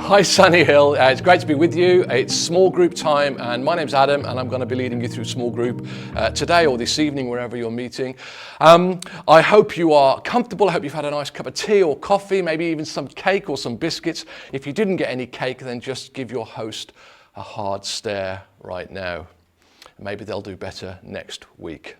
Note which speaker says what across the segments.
Speaker 1: Hi Sunny Hill, it's great to be with you. It's small group time and my name's Adam and I'm going to be leading you through small group today or this evening, wherever you're meeting. I hope you are comfortable. I hope you've had a nice cup of tea or coffee, maybe even some cake or some biscuits. If you didn't get any cake, then just give your host a hard stare right now. Maybe they'll do better next week.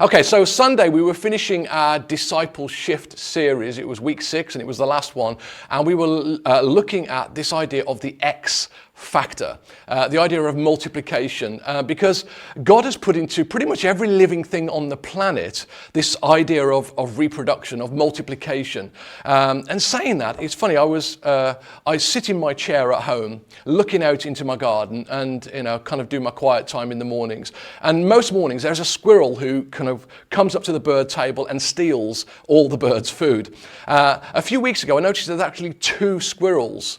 Speaker 1: Okay, so Sunday we were finishing our DiscipleSHIFT series. It was week 6 and it was the last one. And we were looking at this idea of the X factor, the idea of multiplication, because God has put into pretty much every living thing on the planet this idea of reproduction, of multiplication. And saying that, it's funny, I sit in my chair at home looking out into my garden and kind of do my quiet time in the mornings. And most mornings there's a squirrel who kind of comes up to the bird table and steals all the birds' food. A few weeks ago I noticed there's actually 2 squirrels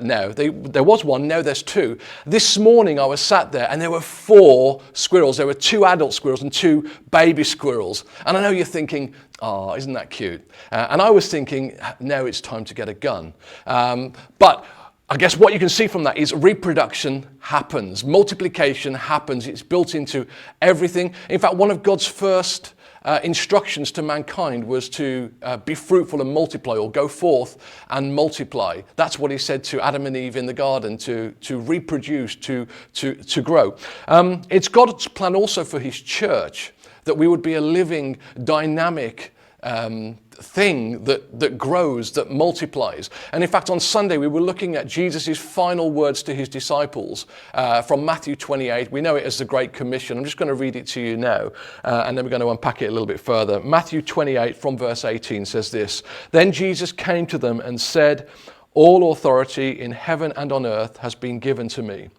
Speaker 1: now. There was one, now there's 2. This morning I was sat there and there were 4 squirrels. There were 2 adult squirrels and 2 baby squirrels. And I know you're thinking, oh, isn't that cute? And I was thinking, now it's time to get a gun. But I guess what you can see from that is reproduction happens, multiplication happens. It's built into everything. In fact, one of God's first instructions to mankind was to be fruitful and multiply, or go forth and multiply. That's what he said to Adam and Eve in the garden, to reproduce, to grow. It's God's plan also for his church, that we would be a living, dynamic thing that grows, that multiplies. And in fact, on Sunday we were looking at Jesus' final words to his disciples from Matthew 28. We know it as the Great Commission. I'm just going to read it to you now, and then we're going to unpack it a little bit further. Matthew 28 from verse 18 says this: "Then Jesus came to them and said, 'All authority in heaven and on earth has been given to me.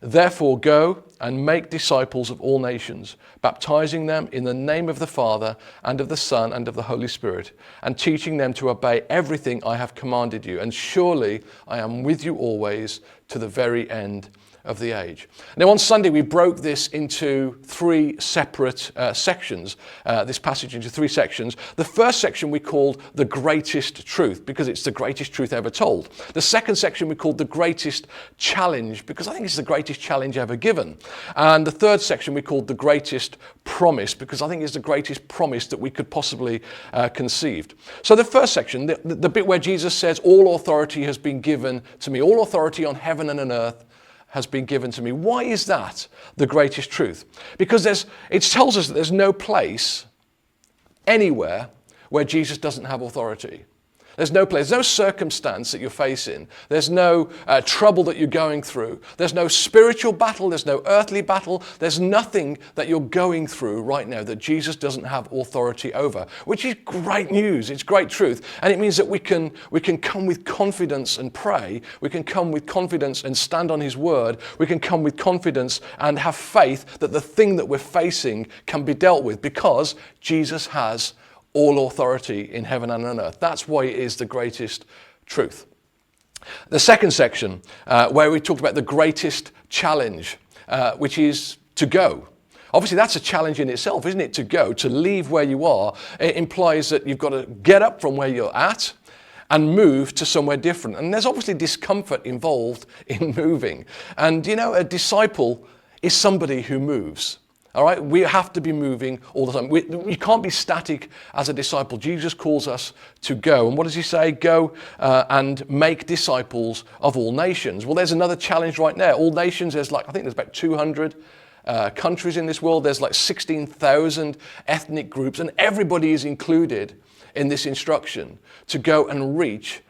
Speaker 1: Therefore go and make disciples of all nations, baptizing them in the name of the Father and of the Son and of the Holy Spirit, and teaching them to obey everything I have commanded you. And surely I am with you always to the very end of the age.'" Now on Sunday we broke this into 3 separate sections, this passage into 3 sections. The first section we called the greatest truth, because it's the greatest truth ever told. The second section we called the greatest challenge, because I think it's the greatest challenge ever given. And the third section we called the greatest promise, because I think it's the greatest promise that we could possibly conceive. So the first section, the bit where Jesus says, "All authority has been given to me, all authority on heaven and on earth has been given to me." Why is that the greatest truth? Because it tells us that there's no place anywhere where Jesus doesn't have authority. There's no place, there's no circumstance that you're facing. There's no trouble that you're going through. There's no spiritual battle. There's no earthly battle. There's nothing that you're going through right now that Jesus doesn't have authority over, which is great news. It's great truth. And it means that we can come with confidence and pray. We can come with confidence and stand on his word. We can come with confidence and have faith that the thing that we're facing can be dealt with, because Jesus has all authority in heaven and on earth. That's why it is the greatest truth. The second section, where we talked about the greatest challenge, which is to go. Obviously, that's a challenge in itself, isn't it? To go, to leave where you are. It implies that you've got to get up from where you're at and move to somewhere different. And there's obviously discomfort involved in moving. And a disciple is somebody who moves. All right, we have to be moving all the time. We can't be static as a disciple. Jesus calls us to go. And what does he say? Go and make disciples of all nations. Well, there's another challenge right now. All nations, I think there's about 200 countries in this world. There's like 16,000 ethnic groups, and everybody is included in this instruction to go and reach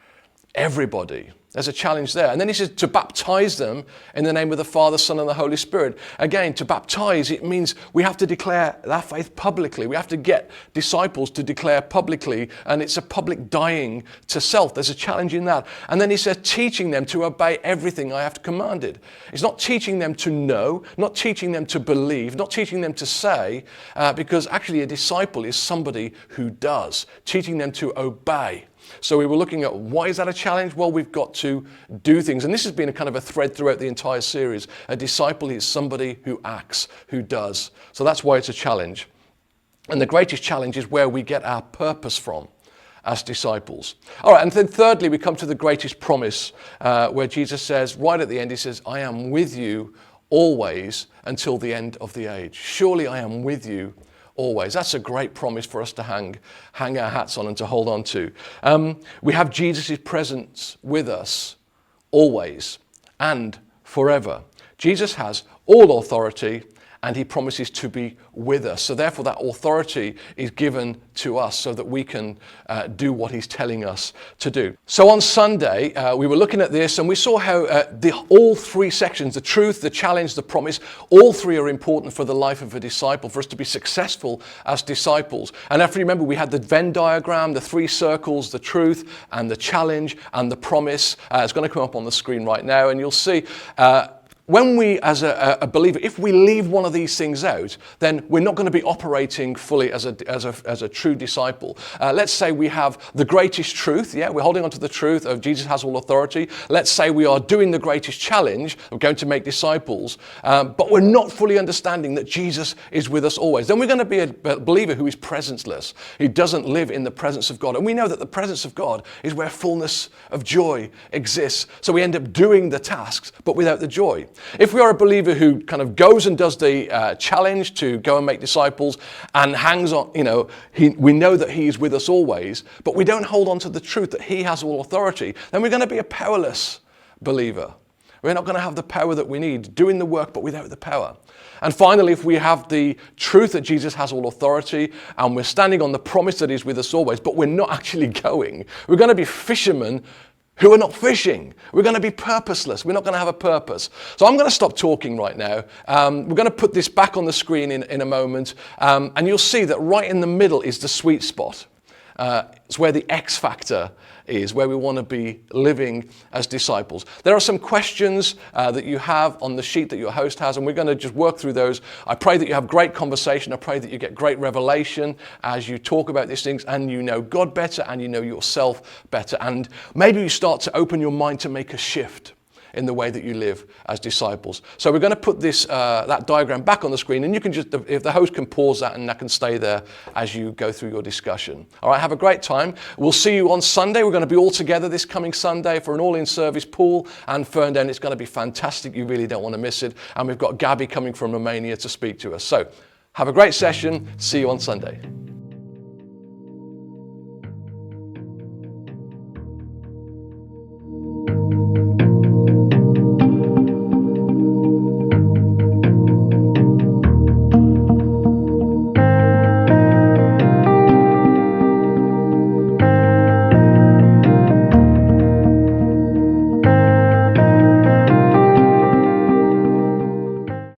Speaker 1: everybody. There's a challenge there. And then he says to baptize them in the name of the Father, Son, and the Holy Spirit. Again, to baptize, it means we have to declare that faith publicly. We have to get disciples to declare publicly, and it's a public dying to self. There's a challenge in that. And then he says, teaching them to obey everything I have commanded. It's not teaching them to know, not teaching them to believe, not teaching them to say, because actually a disciple is somebody who does. Teaching them to obey. So we were looking at, why is that a challenge? Well, we've got to do things. And this has been a kind of a thread throughout the entire series. A disciple is somebody who acts, who does. So that's why it's a challenge. And the greatest challenge is where we get our purpose from. as disciples. All right, and then thirdly, we come to the greatest promise where Jesus says, right at the end, he says, I am with you always until the end of the age. Surely I am with you always. That's a great promise for us to hang our hats on and to hold on to. We have Jesus' presence with us always and forever. Jesus has all authority and he promises to be with us. So therefore that authority is given to us so that we can do what he's telling us to do. So on Sunday, we were looking at this and we saw how all three sections, the truth, the challenge, the promise, all three are important for the life of a disciple, for us to be successful as disciples. And if you remember, we had the Venn diagram, the three circles, the truth and the challenge and the promise. It's going to come up on the screen right now and you'll see when we, as a believer, if we leave one of these things out, then we're not going to be operating fully as a true disciple. Let's say we have the greatest truth, we're holding on to the truth of Jesus has all authority. Let's say we are doing the greatest challenge of going to make disciples, but we're not fully understanding that Jesus is with us always. Then we're going to be a believer who is presenceless, who doesn't live in the presence of God. And we know that the presence of God is where fullness of joy exists. So we end up doing the tasks, but without the joy. If we are a believer who kind of goes and does the challenge to go and make disciples and hangs on, we know that he is with us always, but we don't hold on to the truth that he has all authority, then we're going to be a powerless believer. We're not going to have the power that we need, doing the work but without the power. And finally, if we have the truth that Jesus has all authority and we're standing on the promise that he's with us always, but we're not actually going, we're going to be fishermen who are not fishing. We're going to be purposeless. We're not going to have a purpose. So I'm going to stop talking right now. We're going to put this back on the screen in a moment. And you'll see that right in the middle is the sweet spot. It's where the X factor is, where we want to be living as disciples. There are some questions that you have on the sheet that your host has, and we're going to just work through those. I pray that you have great conversation. I pray that you get great revelation as you talk about these things and you know God better and you know yourself better. And maybe you start to open your mind to make a shift in the way that you live as disciples. So we're going to put this that diagram back on the screen, and you can just, if the host can pause that, and that can stay there as you go through your discussion. All right, have a great time. We'll see you on Sunday. We're going to be all together this coming Sunday for an all-in service, Paul and Ferndown. It's going to be fantastic. You really don't want to miss it. And we've got Gabby coming from Romania to speak to us. So have a great session. See you on Sunday.